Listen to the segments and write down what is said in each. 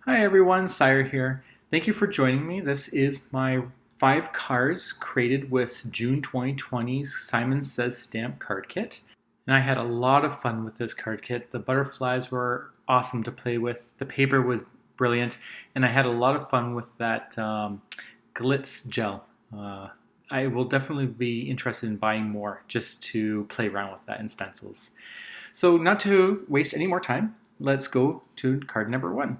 Hi everyone, Sejr here. Thank you for joining me. This is my 5 cards created with June 2020's Simon Says stamp card kit. And I had a lot of fun with this card kit. The butterflies were awesome to play with. The paper was brilliant. And I had a lot of fun with that glitz gel. I will definitely be interested in buying more just to play around with that in stencils. So not to waste any more time, let's go to card number 1.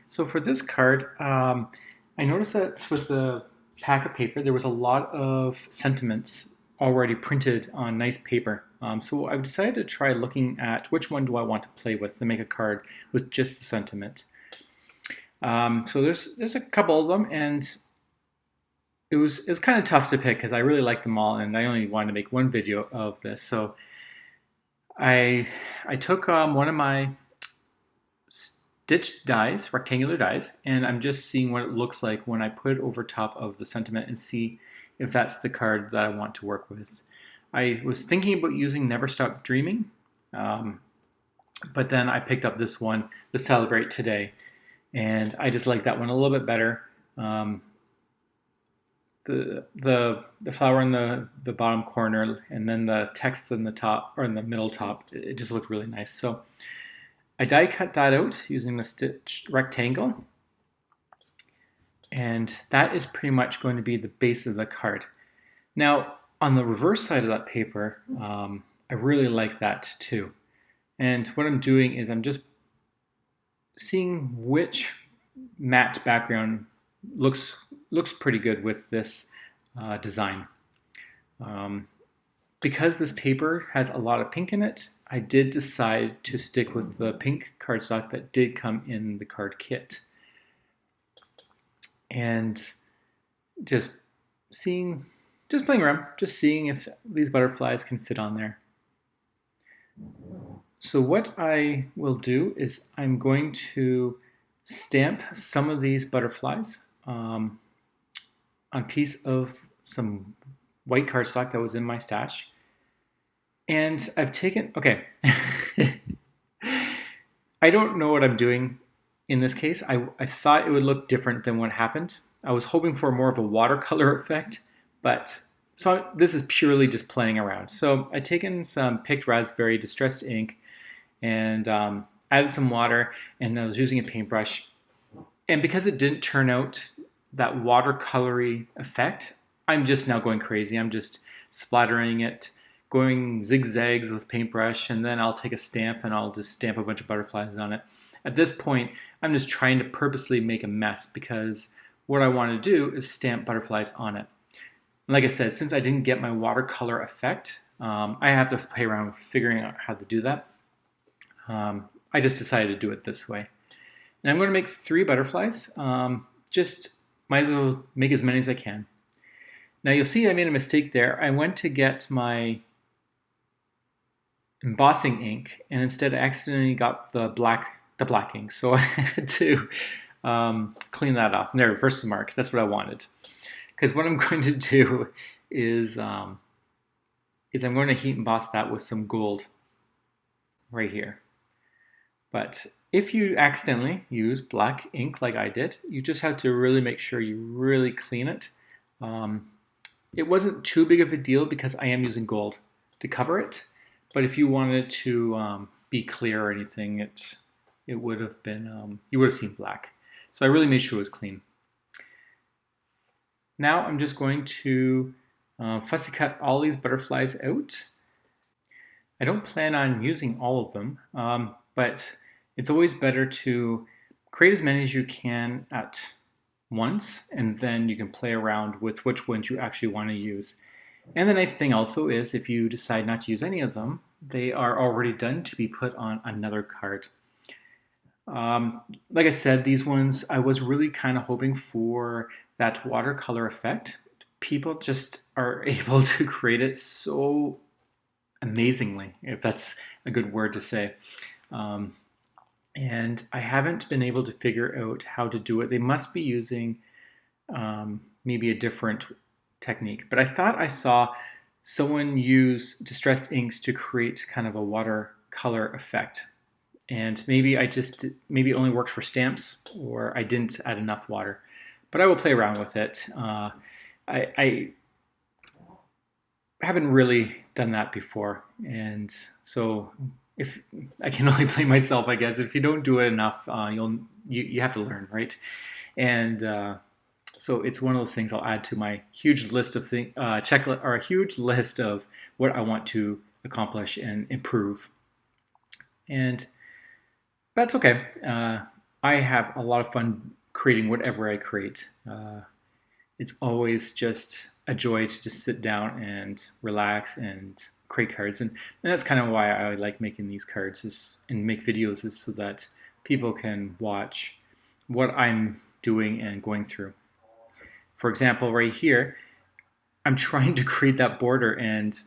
So for this card, I noticed that with the pack of paper, there was a lot of sentiments already printed on nice paper. So I've decided to try looking at which one do I want to play with to make a card with just the sentiment. So there's a couple of them, and it was kind of tough to pick because I really like them all, and I only wanted to make one video of this. So I took one of my stitched dies, rectangular dies, and I'm just seeing what it looks like when I put it over top of the sentiment and see if that's the card that I want to work with. I was thinking about using Never Stop Dreaming, but then I picked up this one, the Celebrate Today, and I just like that one a little bit better. The flower in the bottom corner, and then the text in the top, or in the middle top, it just looked really nice. So I die cut that out using the stitched rectangle, and that is pretty much going to be the base of the card. Now, on the reverse side of that paper, I really like that too. And what I'm doing is I'm just seeing which matte background looks pretty good with this design. Because this paper has a lot of pink in it, I did decide to stick with the pink cardstock that did come in the card kit. And just playing around, just seeing if these butterflies can fit on there. So what I will do is I'm going to stamp some of these butterflies on a piece of some white cardstock that was in my stash. And I've taken, okay, I don't know what I'm doing in this case. I thought it would look different than what happened. I was hoping for more of a watercolor effect, but so this is purely just playing around. So I've taken some picked raspberry distressed ink and added some water, and I was using a paintbrush. And because it didn't turn out that watercolory effect, I'm just now going crazy. I'm just splattering it, going zigzags with paintbrush, and then I'll take a stamp and I'll just stamp a bunch of butterflies on it. At this point, I'm just trying to purposely make a mess because what I want to do is stamp butterflies on it. And like I said, since I didn't get my watercolor effect, I have to play around with figuring out how to do that. I just decided to do it this way. And I'm going to make 3 butterflies. Just might as well make as many as I can. Now you'll see I made a mistake there. I went to get my embossing ink, and instead I accidentally got the black ink. So I had to clean that off. And there, reverse the mark. That's what I wanted. Because what I'm going to do is I'm going to heat emboss that with some gold right here. But if you accidentally use black ink like I did, you just have to really make sure you really clean it. It wasn't too big of a deal because I am using gold to cover it. But if you wanted to be clear or anything, it would have been, you would have seen black. So I really made sure it was clean. Now I'm just going to fussy cut all these butterflies out. I don't plan on using all of them, but it's always better to create as many as you can at once, and then you can play around with which ones you actually want to use. And the nice thing also is if you decide not to use any of them, they are already done to be put on another card. Like I said, these ones, I was really kind of hoping for that watercolor effect. People just are able to create it so amazingly, if that's a good word to say. And I haven't been able to figure out how to do it. They must be using maybe a different technique. But I thought I saw someone use distressed inks to create kind of a watercolor effect. and maybe maybe it only works for stamps, or I didn't add enough water. But I will play around with it. I haven't really done that before, and so if I can only blame myself, I guess. If you don't do it enough, you have to learn, right? And so it's one of those things I'll add to my huge list of checklist, or a huge list of what I want to accomplish and improve. And that's okay. I have a lot of fun creating whatever I create. It's always just a joy to just sit down and relax and create cards. And that's kind of why I like making these cards and make videos, is so that people can watch what I'm doing and going through. For example, right here, I'm trying to create that border, and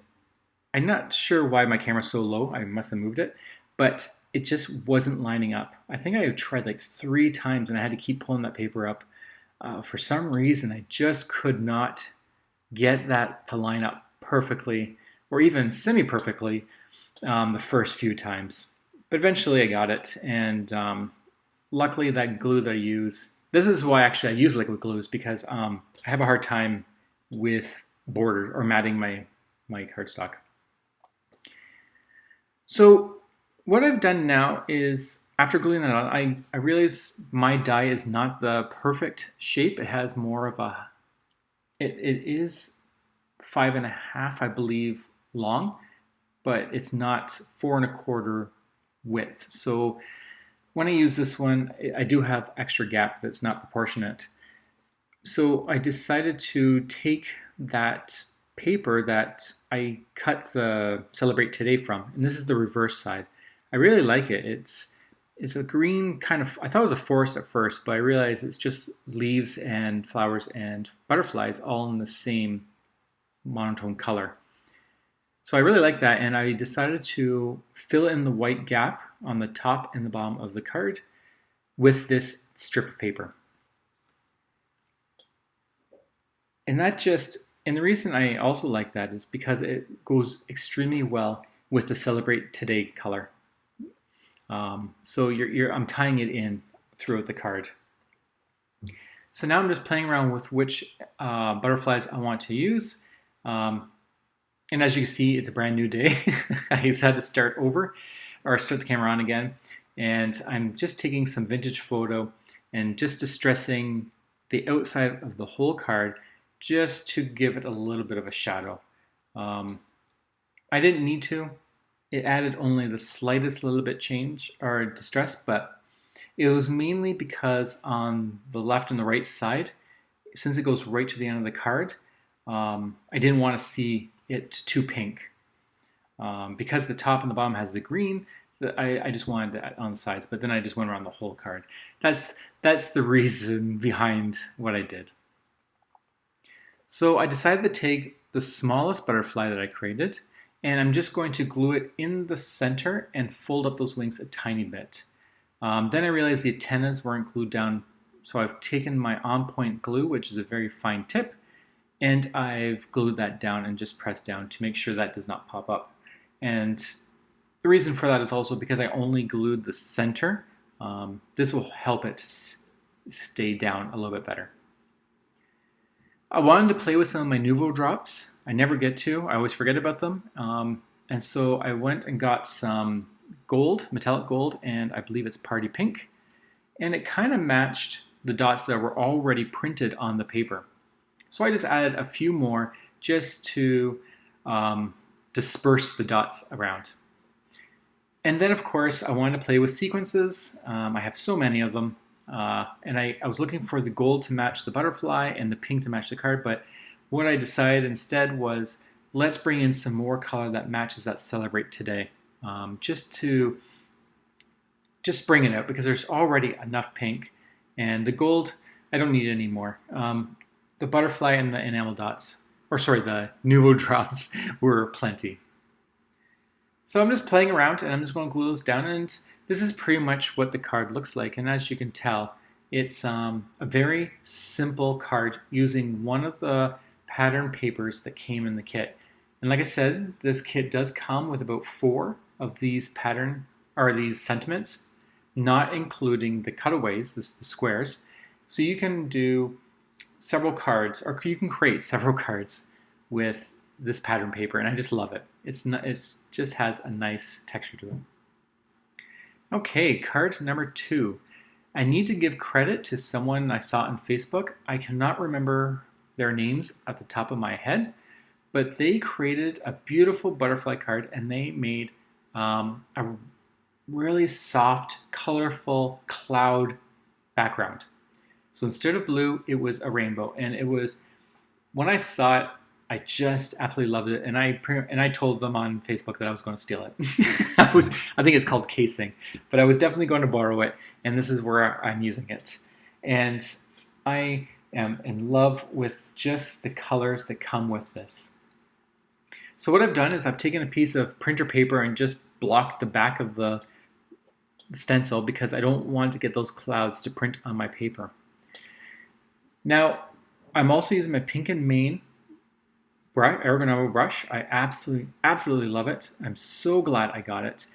I'm not sure why my camera's so low. I must have moved it, but it just wasn't lining up. I think I tried like 3 times, and I had to keep pulling that paper up. For some reason, I just could not get that to line up perfectly, or even semi-perfectly, the first few times. But eventually I got it, and luckily that glue that I use, this is why actually I use liquid glues, because I have a hard time with border or matting my cardstock. So what I've done now is, after gluing that on, I realize my die is not the perfect shape. It has more of a, it is 5.5, I believe, long, but it's not 4.25 width. So when I use this one, I do have extra gap that's not proportionate. So I decided to take that paper that I cut the Celebrate Today from, and this is the reverse side. I really like it. It's a green kind of, I thought it was a forest at first, but I realized it's just leaves and flowers and butterflies all in the same monotone color. So I really like that, and I decided to fill in the white gap on the top and the bottom of the card with this strip of paper. And the reason I also like that is because it goes extremely well with the Celebrate Today color. So I'm tying it in throughout the card. So now I'm just playing around with which butterflies I want to use. And as you can see, it's a brand new day. I just had to start the camera on again. And I'm just taking some vintage photo and just distressing the outside of the whole card, just to give it a little bit of a shadow. I didn't need to. It added only the slightest little bit change or distress, but it was mainly because on the left and the right side, since it goes right to the end of the card, I didn't want to see it too pink. Because the top and the bottom has the green, I just wanted that on the sides, but then I just went around the whole card. That's the reason behind what I did. So I decided to take the smallest butterfly that I created, and I'm just going to glue it in the center and fold up those wings a tiny bit. Then I realized the antennas weren't glued down, so I've taken my on-point glue, which is a very fine tip, and I've glued that down and just pressed down to make sure that does not pop up. And the reason for that is also because I only glued the center. This will help it stay down a little bit better. I wanted to play with some of my Nuvo drops. I never get to. I always forget about them. And so I went and got some gold, metallic gold, and I believe it's Party Pink. And it kind of matched the dots that were already printed on the paper. So I just added a few more just to disperse the dots around. And then, of course, I wanted to play with sequences. I have so many of them. And I was looking for the gold to match the butterfly and the pink to match the card, but what I decided instead was, let's bring in some more color that matches that Celebrate Today, just bring it out, because there's already enough pink, and the gold, I don't need any more. The butterfly and the enamel dots, the Nuvo drops were plenty. So I'm just playing around, and I'm just going to glue those down, and this is pretty much what the card looks like. And as you can tell, it's a very simple card using one of the pattern papers that came in the kit. And like I said, this kit does come with about 4 of these pattern are these sentiments, not including the cutaways, the squares. So you can do several cards, or you can create several cards with this pattern paper, and I just love it. It's just has a nice texture to it. Okay, card number 2. I need to give credit to someone I saw on Facebook. I cannot remember their names at the top of my head, but they created a beautiful butterfly card, and they made a really soft, colorful cloud background. So instead of blue, it was a rainbow, and it was, when I saw it, I just absolutely loved it, and I told them on Facebook that I was going to steal it. I think it's called casing, but I was definitely going to borrow it, and this is where I'm using it. And I am in love with just the colors that come with this. So what I've done is I've taken a piece of printer paper and just blocked the back of the stencil because I don't want to get those clouds to print on my paper. Now, I'm also using my Pink and Main ergonomic brush. I absolutely love it. I'm so glad I got it.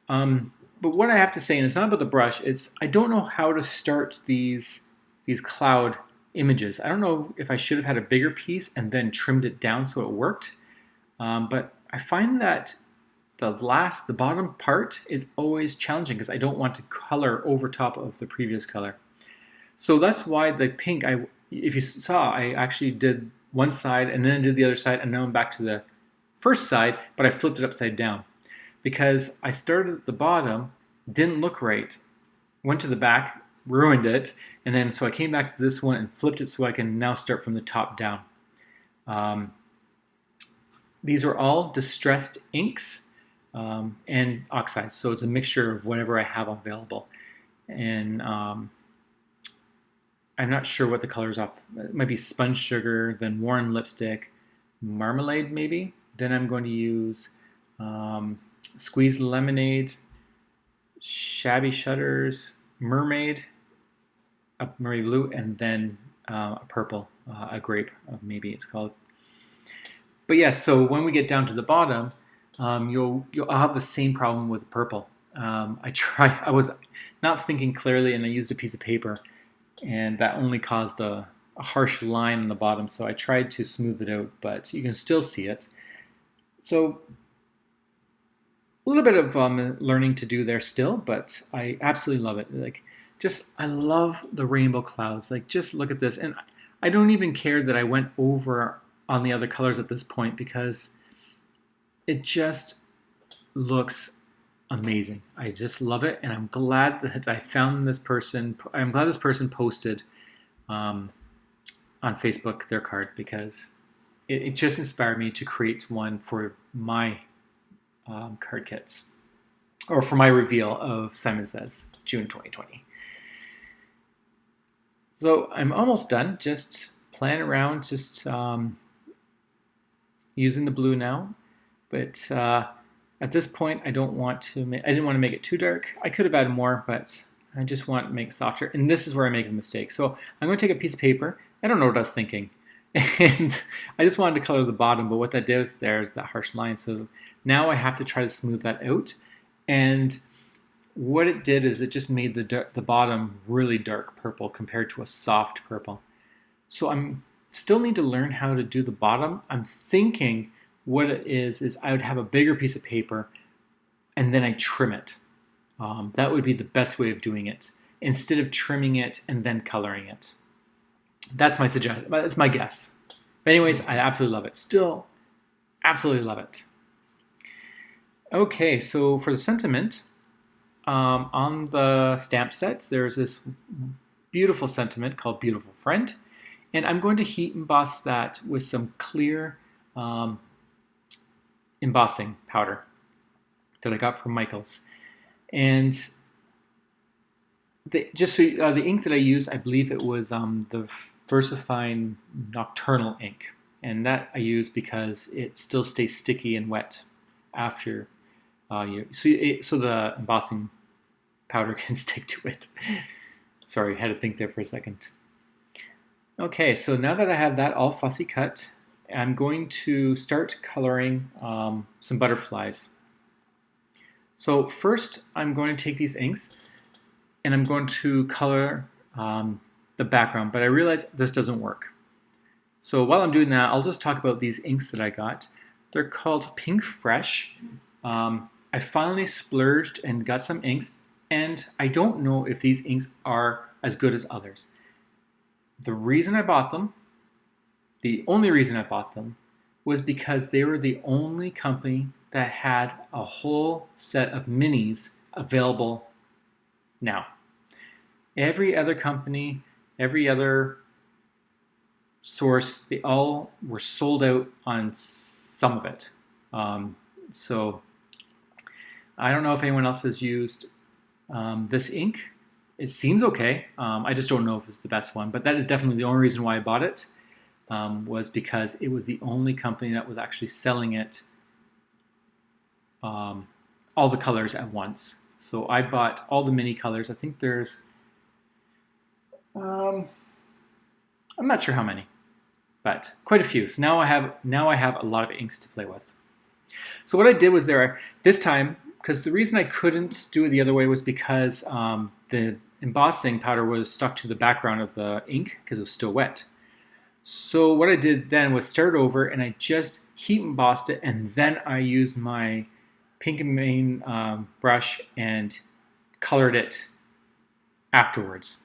But what I have to say, and it's not about the brush, it's I don't know how to start these cloud images. I don't know if I should have had a bigger piece and then trimmed it down so it worked. But I find that the bottom part is always challenging because I don't want to color over top of the previous color. So that's why the pink, if you saw, I actually did one side and then did the other side, and now I'm back to the first side, but I flipped it upside down because I started at the bottom, didn't look right, went to the back, ruined it, and then so I came back to this one and flipped it so I can now start from the top down. These are all distressed inks and oxides, so it's a mixture of whatever I have available. And I'm not sure what the colors off. It might be Spun Sugar, then Worn Lipstick, Marmalade maybe. Then I'm going to use Squeezed Lemonade, Shabby Shutters, Mermaid, a Mermaid Blue, and then a purple, a grape, maybe it's called. But yeah, so when we get down to the bottom, you'll have the same problem with purple. I was not thinking clearly, and I used a piece of paper, and that only caused a harsh line on the bottom, so I tried to smooth it out, but you can still see it. So a little bit of learning to do there still, but I absolutely love it. I love the rainbow clouds. Just look at this, and I don't even care that I went over on the other colors at this point because it just looks amazing. I just love it, and I'm glad that I found this person. I'm glad this person posted on Facebook their card because it just inspired me to create one for my card kits, or for my reveal of Simon Says June 2020. So I'm almost done, just playing around, just using the blue now, but at this point, I didn't want to make it too dark. I could have added more, but I just want to make it softer. And this is where I make the mistake. So I'm going to take a piece of paper. I don't know what I was thinking. And I just wanted to color the bottom, but what that does there is that harsh line. So now I have to try to smooth that out. And what it did is it just made the bottom really dark purple compared to a soft purple. So I'm still need to learn how to do the bottom. I'm thinking what it is I would have a bigger piece of paper and then I trim it. That would be the best way of doing it, instead of trimming it and then coloring it. That's my suggestion. That's my guess. But anyways, I absolutely love it. Still, absolutely love it. Okay, so for the sentiment, on the stamp set, there's this beautiful sentiment called Beautiful Friend. And I'm going to heat emboss that with some clear embossing powder that I got from Michael's. And the ink that I used, I believe it was the VersaFine Nocturnal ink. And that I use because it still stays sticky and wet after so the embossing powder can stick to it. Sorry, I had to think there for a second. Okay, so now that I have that all fussy cut, I'm going to start coloring some butterflies. So first, I'm going to take these inks and I'm going to color the background, but I realize this doesn't work. So while I'm doing that, I'll just talk about these inks that I got. They're called Pink Fresh. I finally splurged and got some inks, and I don't know if these inks are as good as others. The reason I bought them, the only reason I bought them, was because they were the only company that had a whole set of minis available now. Every other company, every other source, they all were sold out on some of it. So I don't know if anyone else has used this ink. It seems okay. I just don't know if it's the best one, but that is definitely the only reason why I bought it, was because it was the only company that was actually selling it, all the colors at once. So I bought all the mini colors. I think there's, I'm not sure how many, but quite a few. So now I have a lot of inks to play with. So what I did was this time, because the reason I couldn't do it the other way was because the embossing powder was stuck to the background of the ink because it was still wet. So what I did then was start over and I just heat embossed it, and then I used my pink and main brush and colored it afterwards.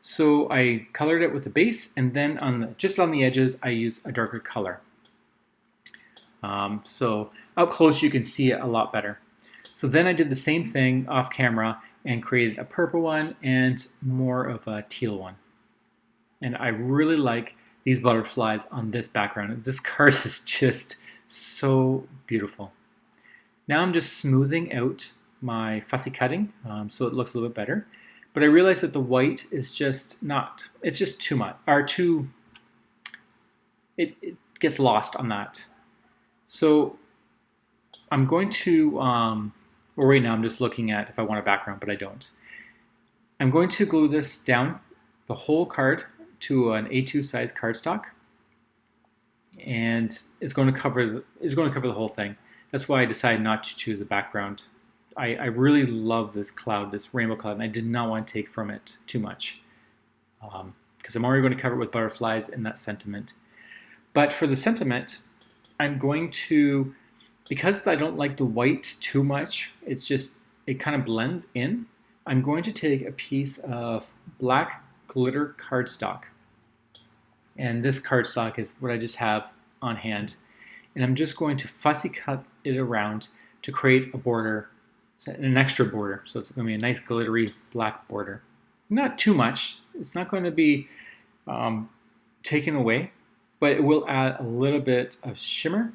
So I colored it with the base, and then just on the edges I used a darker color. So up close you can see it a lot better. So then I did the same thing off camera and created a purple one and more of a teal one. And I really like these butterflies on this background. This card is just so beautiful. Now I'm just smoothing out my fussy cutting so it looks a little bit better. But I realized that the white is just not, it's just too much, it gets lost on that. So I'm going to, well, right now I'm just looking at if I want a background, but I don't. I'm going to glue this down, the whole card, to an A2 size cardstock, and it's going to cover the whole thing. That's why I decided not to choose a background. I really love this cloud, this rainbow cloud, and I did not want to take from it too much because I'm already going to cover it with butterflies in that sentiment. But for the sentiment, I'm going to, because I don't like the white too much, it kind of blends in, I'm going to take a piece of black glitter cardstock. And this cardstock is what I just have on hand. And I'm just going to fussy cut it around to create a border, an extra border. So it's going to be a nice glittery black border. Not too much. It's not going to be taken away, but it will add a little bit of shimmer,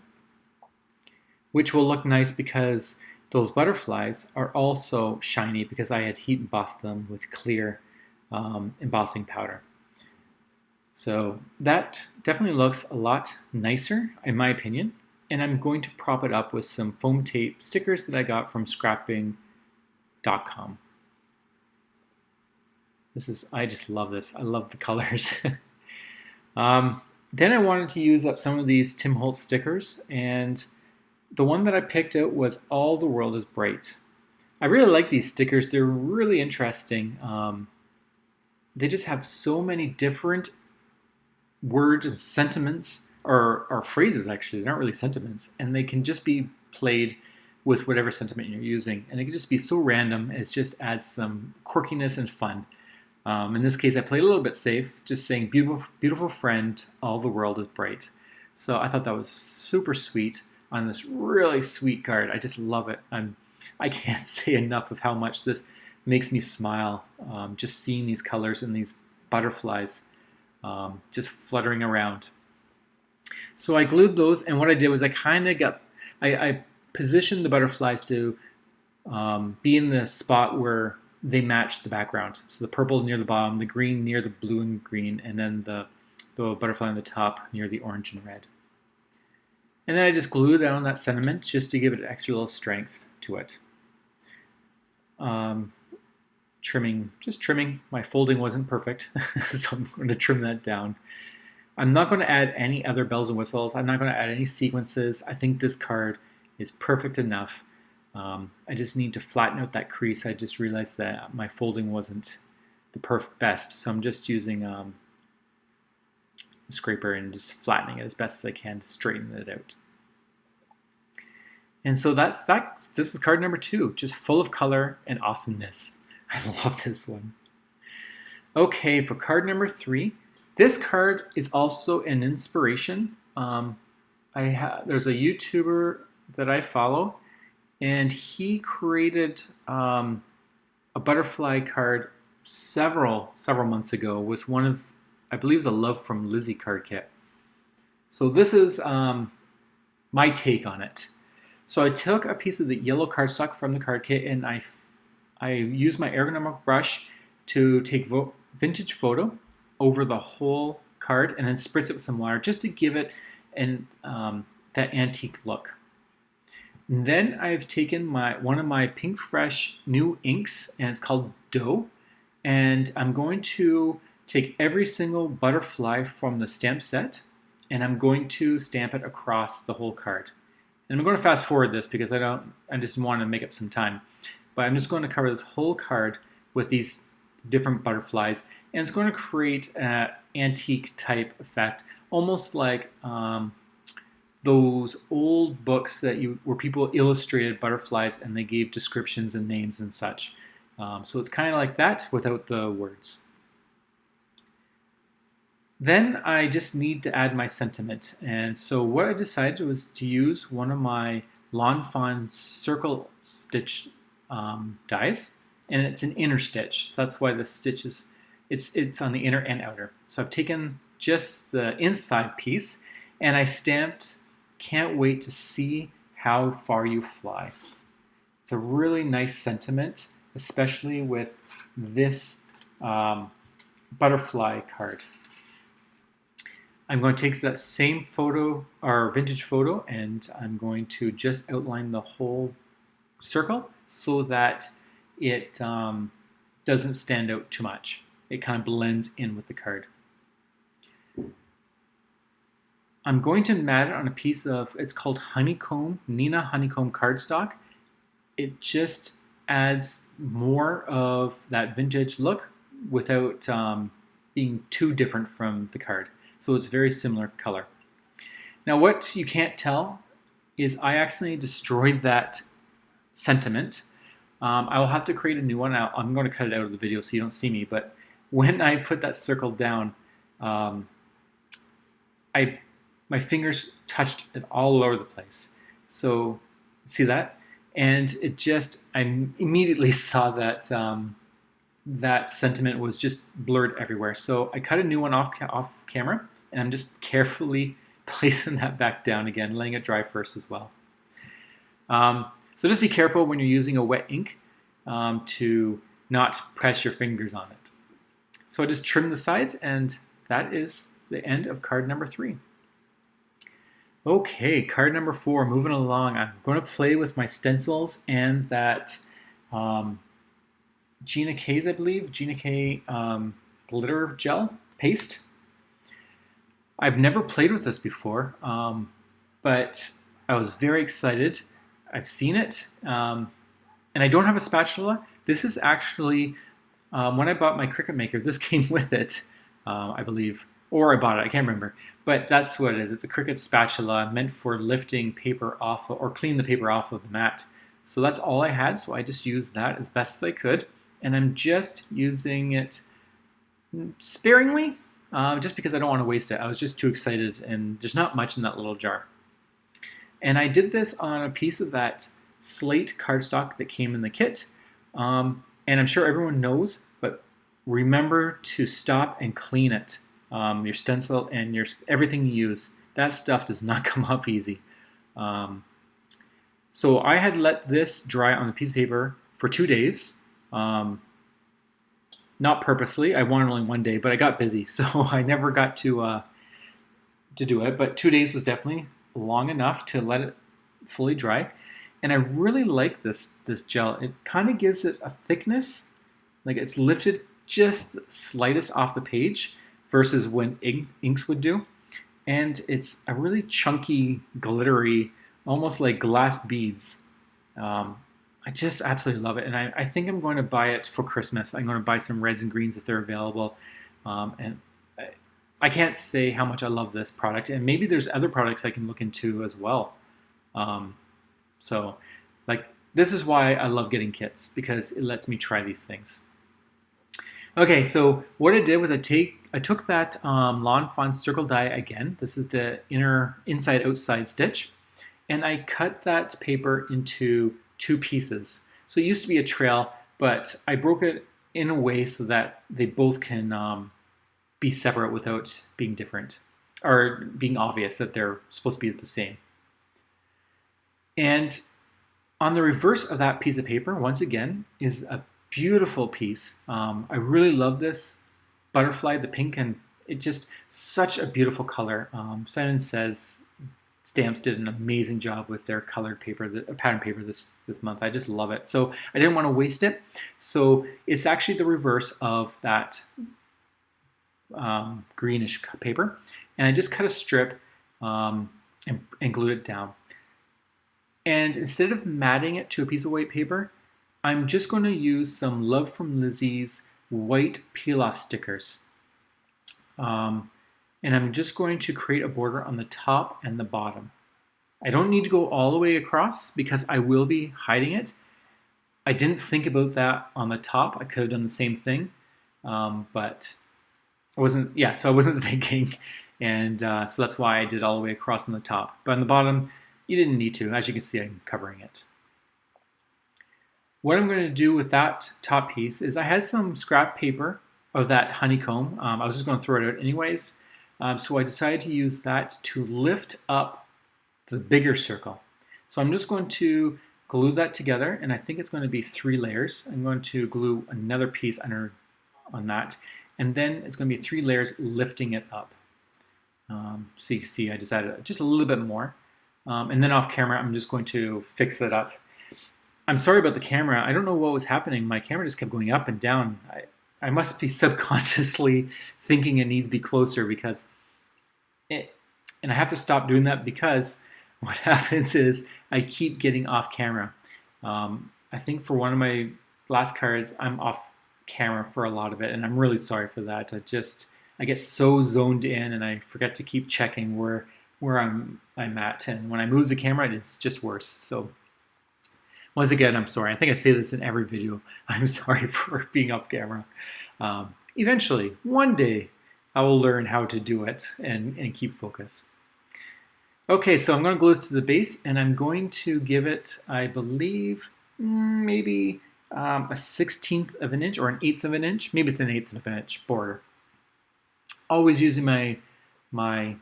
which will look nice because those butterflies are also shiny because I had heat embossed them with clear embossing powder. So that definitely looks a lot nicer in my opinion. And I'm going to prop it up with some foam tape stickers that I got from scrapping.com. I just love this. I love the colors. Then I wanted to use up some of these Tim Holtz stickers, and the one that I picked out was All the World is Bright. I really like these stickers. They're really interesting. They just have so many different words and sentiments, or phrases actually. They're not really sentiments, and they can just be played with whatever sentiment you're using, and it can just be so random. It just adds some quirkiness and fun. In this case, I played a little bit safe, just saying, beautiful, beautiful friend, all the world is bright. So I thought that was super sweet on this really sweet card. I just love it. I can't say enough of how much this makes me smile, just seeing these colors and these butterflies just fluttering around. So I glued those, and what I did was I positioned the butterflies to be in the spot where they match the background. So the purple near the bottom, the green near the blue and green, and then the butterfly on the top near the orange and red. And then I just glued down that sentiment just to give it extra little strength to it. Just trimming. My folding wasn't perfect, so I'm going to trim that down. I'm not going to add any other bells and whistles. I'm not going to add any sequences. I think this card is perfect enough. I just need to flatten out that crease. I just realized that my folding wasn't the best, so I'm just using a scraper and just flattening it as best as I can to straighten it out. And so that's that. This is card number 2, just full of color and awesomeness. I love this one. Okay, for card number 3, this card is also an inspiration. There's a YouTuber that I follow, and he created a butterfly card several months ago with one of, I believe, it's a Love from Lizzie card kit. So this is my take on it. So I took a piece of the yellow cardstock from the card kit, and I used my ergonomic brush to take vintage photo over the whole card and then spritz it with some water just to give it that antique look. And then I've taken one of my Pink Fresh new inks, and it's called Dough, and I'm going to take every single butterfly from the stamp set, and I'm going to stamp it across the whole card. And I'm going to fast forward this because I just want to make up some time. But I'm just going to cover this whole card with these different butterflies, and it's going to create an antique type effect, almost like those old books where people illustrated butterflies and they gave descriptions and names and such. So it's kind of like that without the words. Then I just need to add my sentiment. And so what I decided was to use one of my Lawn Fawn circle stitch dies, and it's an inner stitch. So that's why the stitch is, it's on the inner and outer. So I've taken just the inside piece and I stamped "Can't wait to see how far you fly." It's a really nice sentiment, especially with this butterfly card. I'm going to take that same photo, or vintage photo, and I'm going to just outline the whole circle so that it doesn't stand out too much. It kind of blends in with the card. I'm going to mat it on a piece of, it's called Honeycomb, Nina Honeycomb cardstock. It just adds more of that vintage look without being too different from the card. So it's very similar color. Now what you can't tell is I accidentally destroyed that sentiment. I will have to create a new one. I'm going to cut it out of the video so you don't see me, but when I put that circle down, my fingers touched it all over the place. So see that? And I immediately saw that that sentiment was just blurred everywhere. So I cut a new one off camera, and I'm just carefully placing that back down again, letting it dry first as well. So just be careful when you're using a wet ink to not press your fingers on it. So I just trim the sides, and that is the end of card number 3. Okay, card number 4, moving along. I'm going to play with my stencils and that Gina K's, I believe, Gina K glitter gel paste. I've never played with this before, but I was very excited. I've seen it, and I don't have a spatula. This is actually, when I bought my Cricut Maker, this came with it, I believe. Or I bought it, I can't remember. But that's what it is. It's a Cricut spatula meant for lifting paper off or cleaning the paper off of the mat. So that's all I had, so I just used that as best as I could. And I'm just using it sparingly, just because I don't want to waste it. I was just too excited, and there's not much in that little jar. And I did this on a piece of that slate cardstock that came in the kit. And I'm sure everyone knows, but remember to stop and clean it. Your stencil and everything you use, that stuff does not come off easy. So I had let this dry on the piece of paper for 2 days. Not purposely, I wanted only 1 day, but I got busy, so I never got to do it. But 2 days was definitely long enough to let it fully dry. And I really like this gel. It kind of gives it a thickness, like it's lifted just the slightest off the page versus when inks would do. And it's a really chunky, glittery, almost like glass beads. I just absolutely love it, and I think I'm going to buy it for Christmas. I'm going to buy some reds and greens if they're available, and I can't say how much I love this product, and maybe there's other products I can look into as well. Um, so, like, this is why I love getting kits, because it lets me try these things. Okay, so what I did was I took that Lawn Fawn circle die again. This is the inside outside stitch, and I cut that paper into two pieces. So it used to be a trail, but I broke it in a way so that they both can be separate without being different or being obvious that they're supposed to be the same. And on the reverse of that piece of paper, once again, is a beautiful piece. I really love this butterfly, the pink, and it just such a beautiful color. Simon Says Stamps did an amazing job with their colored paper, the pattern paper this month. I just love it. So I didn't want to waste it. So it's actually the reverse of that greenish paper, and I just cut a strip and glued it down. And instead of matting it to a piece of white paper, I'm just going to use some Love from Lizzie's white peel-off stickers. And I'm just going to create a border on the top and the bottom. I don't need to go all the way across because I will be hiding it. I didn't think about that on the top. I could have done the same thing, but I wasn't thinking. And so that's why I did all the way across on the top. But on the bottom, you didn't need to. As you can see, I'm covering it. What I'm going to do with that top piece is I had some scrap paper of that honeycomb. I was just going to throw it out anyways. So I decided to use that to lift up the bigger circle. So I'm just going to glue that together, and I think it's going to be 3 layers. I'm going to glue another piece under on that, and then it's going to be 3 layers lifting it up. So you can see I just added just a little bit more. And then off camera, I'm just going to fix it up. I'm sorry about the camera. I don't know what was happening. My camera just kept going up and down. I must be subconsciously thinking it needs to be closer because and I have to stop doing that because what happens is I keep getting off camera. I think for one of my last cards, I'm off camera for a lot of it, and I'm really sorry for that. I get so zoned in and I forget to keep checking where I'm at, and when I move the camera, it's just worse. So once again, I'm sorry. I think I say this in every video. I'm sorry for being off camera. Eventually, one day, I will learn how to do it and keep focus. Okay, so I'm going to glue this to the base, and I'm going to give it, I believe, maybe a 1/16 of an inch or an 1/8 of an inch. Maybe it's an 1/8 of an inch border. Always using my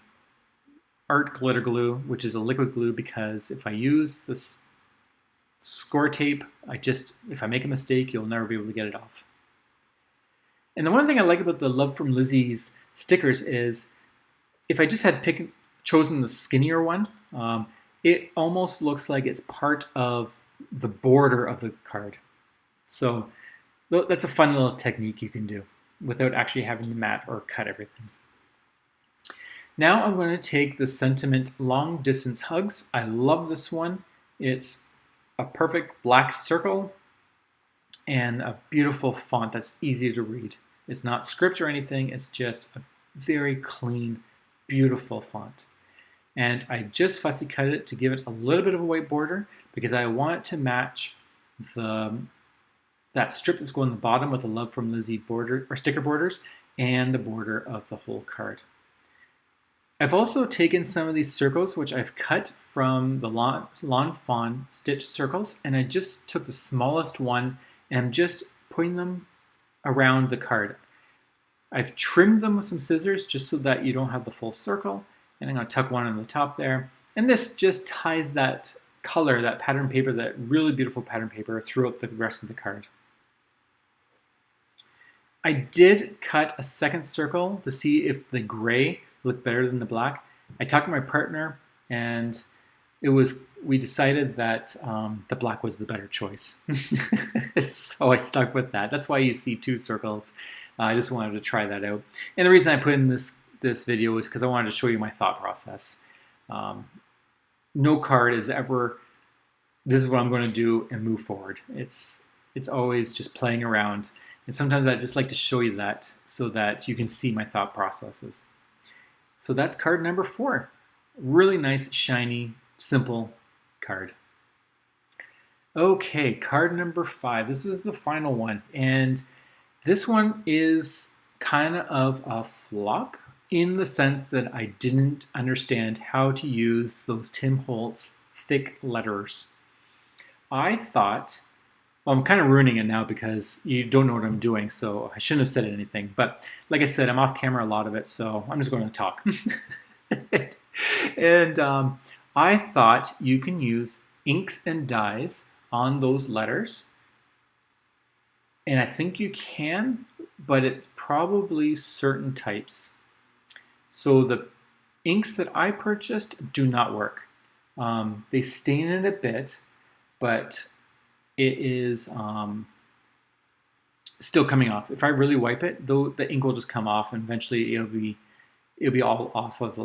art glitter glue, which is a liquid glue, because if I use this score tape, if I make a mistake, you'll never be able to get it off. And the one thing I like about the Love from Lizzie's stickers is if I just had chosen the skinnier one, it almost looks like it's part of the border of the card. So that's a fun little technique you can do without actually having to mat or cut everything. Now I'm going to take the Sentiment Long Distance Hugs. I love this one. It's a perfect black circle and a beautiful font that's easy to read. It's not script or anything, it's just a very clean, beautiful font. And I just fussy cut it to give it a little bit of a white border because I want it to match that strip that's going on the bottom with the Love from Lizzie border or sticker borders and the border of the whole card. I've also taken some of these circles, which I've cut from the Lawn Fawn stitch circles, and I just took the smallest one and I'm just putting them around the card. I've trimmed them with some scissors just so that you don't have the full circle, and I'm going to tuck one on the top there. And this just ties that color, that pattern paper, that really beautiful pattern paper throughout the rest of the card. I did cut a second circle to see if the gray looked better than the black. I talked to my partner, and we decided that the black was the better choice. So I stuck with that. That's why you see 2 circles. I just wanted to try that out. And the reason I put in this video is because I wanted to show you my thought process. No card is ever this is what I'm going to do and move forward. It's always just playing around. And sometimes I just like to show you that so that you can see my thought processes. So that's card number 4. Really nice, shiny, simple card. Okay, card number 5. This is the final one. And this one is kind of a flop in the sense that I didn't understand how to use those Tim Holtz thick letters. I thought, well, I'm kind of ruining it now because you don't know what I'm doing, so I shouldn't have said anything. But like I said, I'm off camera a lot of it, so I'm just going to talk. And I thought you can use inks and dyes on those letters. And I think you can, but it's probably certain types. So the inks that I purchased do not work. They stain it a bit, but it is still coming off. If I really wipe it, though, the ink will just come off, and eventually it'll be all off of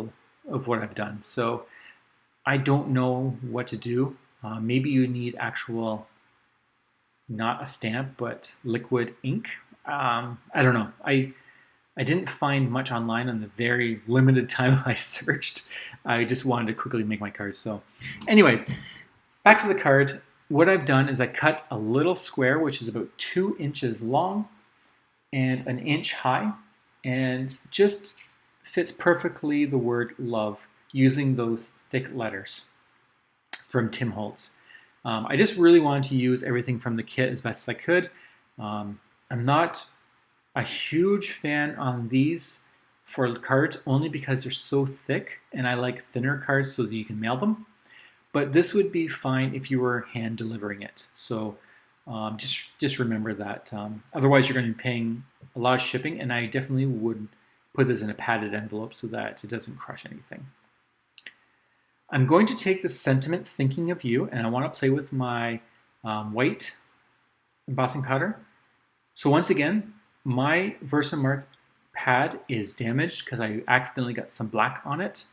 what I've done. So I don't know what to do. Maybe you need actual, not a stamp, but liquid ink. I don't know. I didn't find much online on the very limited time I searched. I just wanted to quickly make my card. So anyways, back to the card. What I've done is I cut a little square, which is about 2 inches long and 1 inch high, and just fits perfectly the word love using those thick letters from Tim Holtz. I just really wanted to use everything from the kit as best as I could. I'm not a huge fan on these for cards only because they're so thick, and I like thinner cards so that you can mail them. But this would be fine if you were hand delivering it. So just remember that. Otherwise, you're going to be paying a lot of shipping, and I definitely would put this in a padded envelope so that it doesn't crush anything. I'm going to take the sentiment thinking of you, and I want to play with my white embossing powder. So once again, my Versamark pad is damaged because I accidentally got some black on it.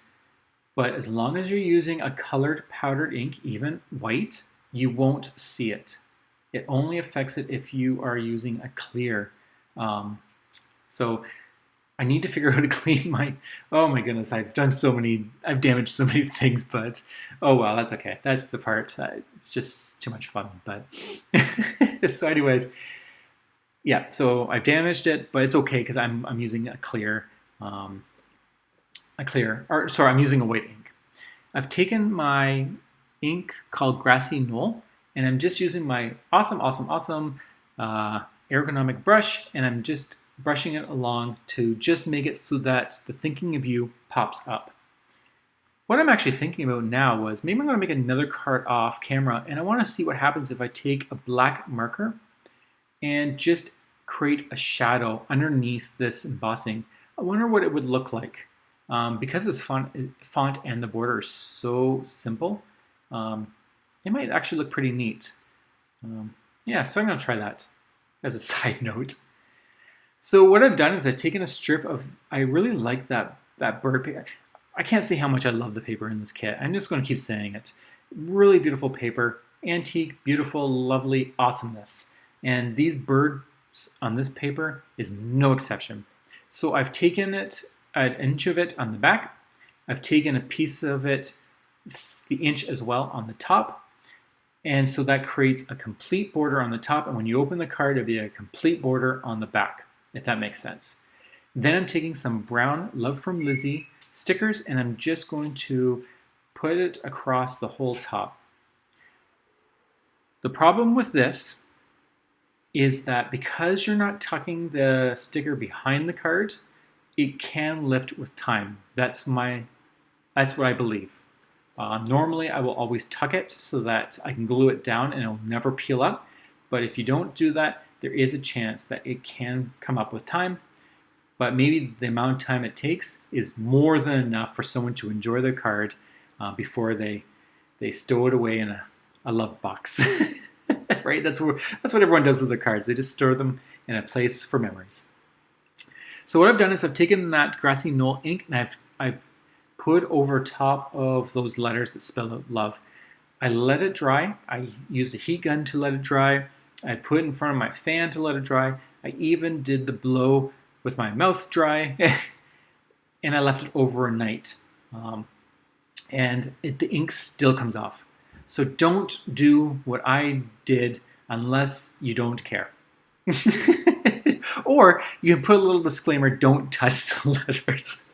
But as long as you're using a colored powdered ink, even white, you won't see it. It only affects it if you are using a clear. So I need to figure out how to clean my, oh my goodness, I've damaged so many things, but oh well, that's okay. That's the part, it's just too much fun, but. So anyways, yeah, so I've damaged it, but it's okay because I'm using a clear, I'm using a white ink. I've taken my ink called Grassy Knoll, and I'm just using my awesome ergonomic brush, and I'm just brushing it along to just make it so that the thinking of you pops up. What I'm actually thinking about now was maybe I'm going to make another card off camera, and I want to see what happens if I take a black marker and just create a shadow underneath this embossing. I wonder what it would look like. Because this font and the border are so simple, it might actually look pretty neat. Yeah, so I'm going to try that as a side note. So what I've done is I've taken a strip of, I really like that bird paper. I can't say how much I love the paper in this kit. I'm just going to keep saying it. Really beautiful paper, antique, beautiful, lovely awesomeness. And these birds on this paper is no exception. So I've taken it, an inch of it on the back. I've taken a piece of it, the inch as well on the top. And so that creates a complete border on the top. And when you open the card, it'll be a complete border on the back, if that makes sense. Then I'm taking some brown Love from Lizzie stickers, and I'm just going to put it across the whole top. The problem with this is that because you're not tucking the sticker behind the card, it can lift with time. That's what I believe. Normally, I will always tuck it so that I can glue it down and it'll never peel up. But if you don't do that, there is a chance that it can come up with time. But maybe the amount of time it takes is more than enough for someone to enjoy their card before they stow it away in a love box. Right? That's what everyone does with their cards. They just store them in a place for memories. So what I've done is I've taken that Grassy Knoll ink and I've put over top of those letters that spell out love I let it dry. I used a heat gun to let it dry. I put it in front of my fan to let it dry. I even did the blow with my mouth dry, and I left it overnight. The ink still comes off. So don't do what I did unless you don't care. Or you can put a little disclaimer, don't touch the letters.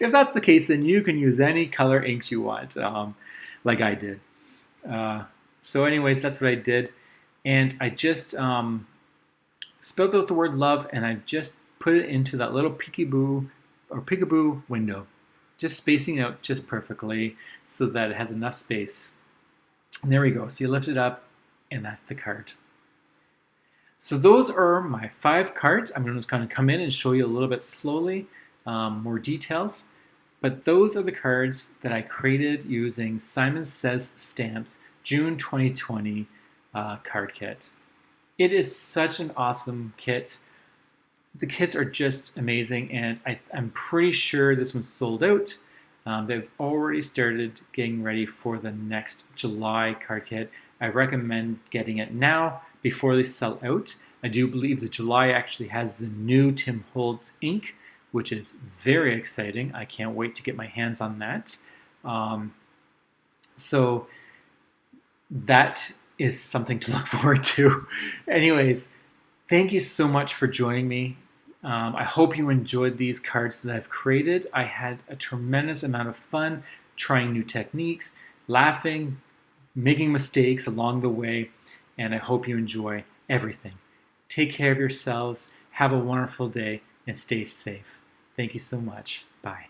If that's the case, then you can use any color inks you want, like I did. So anyways, that's what I did. And I just spelled out the word love, and I just put it into that little peekaboo window, just spacing out just perfectly so that it has enough space. And there we go. So you lift it up, and that's the card. So those are my 5 cards. I'm just going to come in and show you a little bit slowly, more details. But those are the cards that I created using Simon Says Stamps June 2020 card kit. It is such an awesome kit. The kits are just amazing, and I'm pretty sure this one's sold out. They've already started getting ready for the next July card kit. I recommend getting it now before they sell out. I do believe that July actually has the new Tim Holtz ink, which is very exciting. I can't wait to get my hands on that. So that is something to look forward to. Anyways, thank you so much for joining me. I hope you enjoyed these cards that I've created. I had a tremendous amount of fun trying new techniques, laughing, making mistakes along the way, and I hope you enjoy everything. Take care of yourselves, have a wonderful day, and stay safe. Thank you so much. Bye.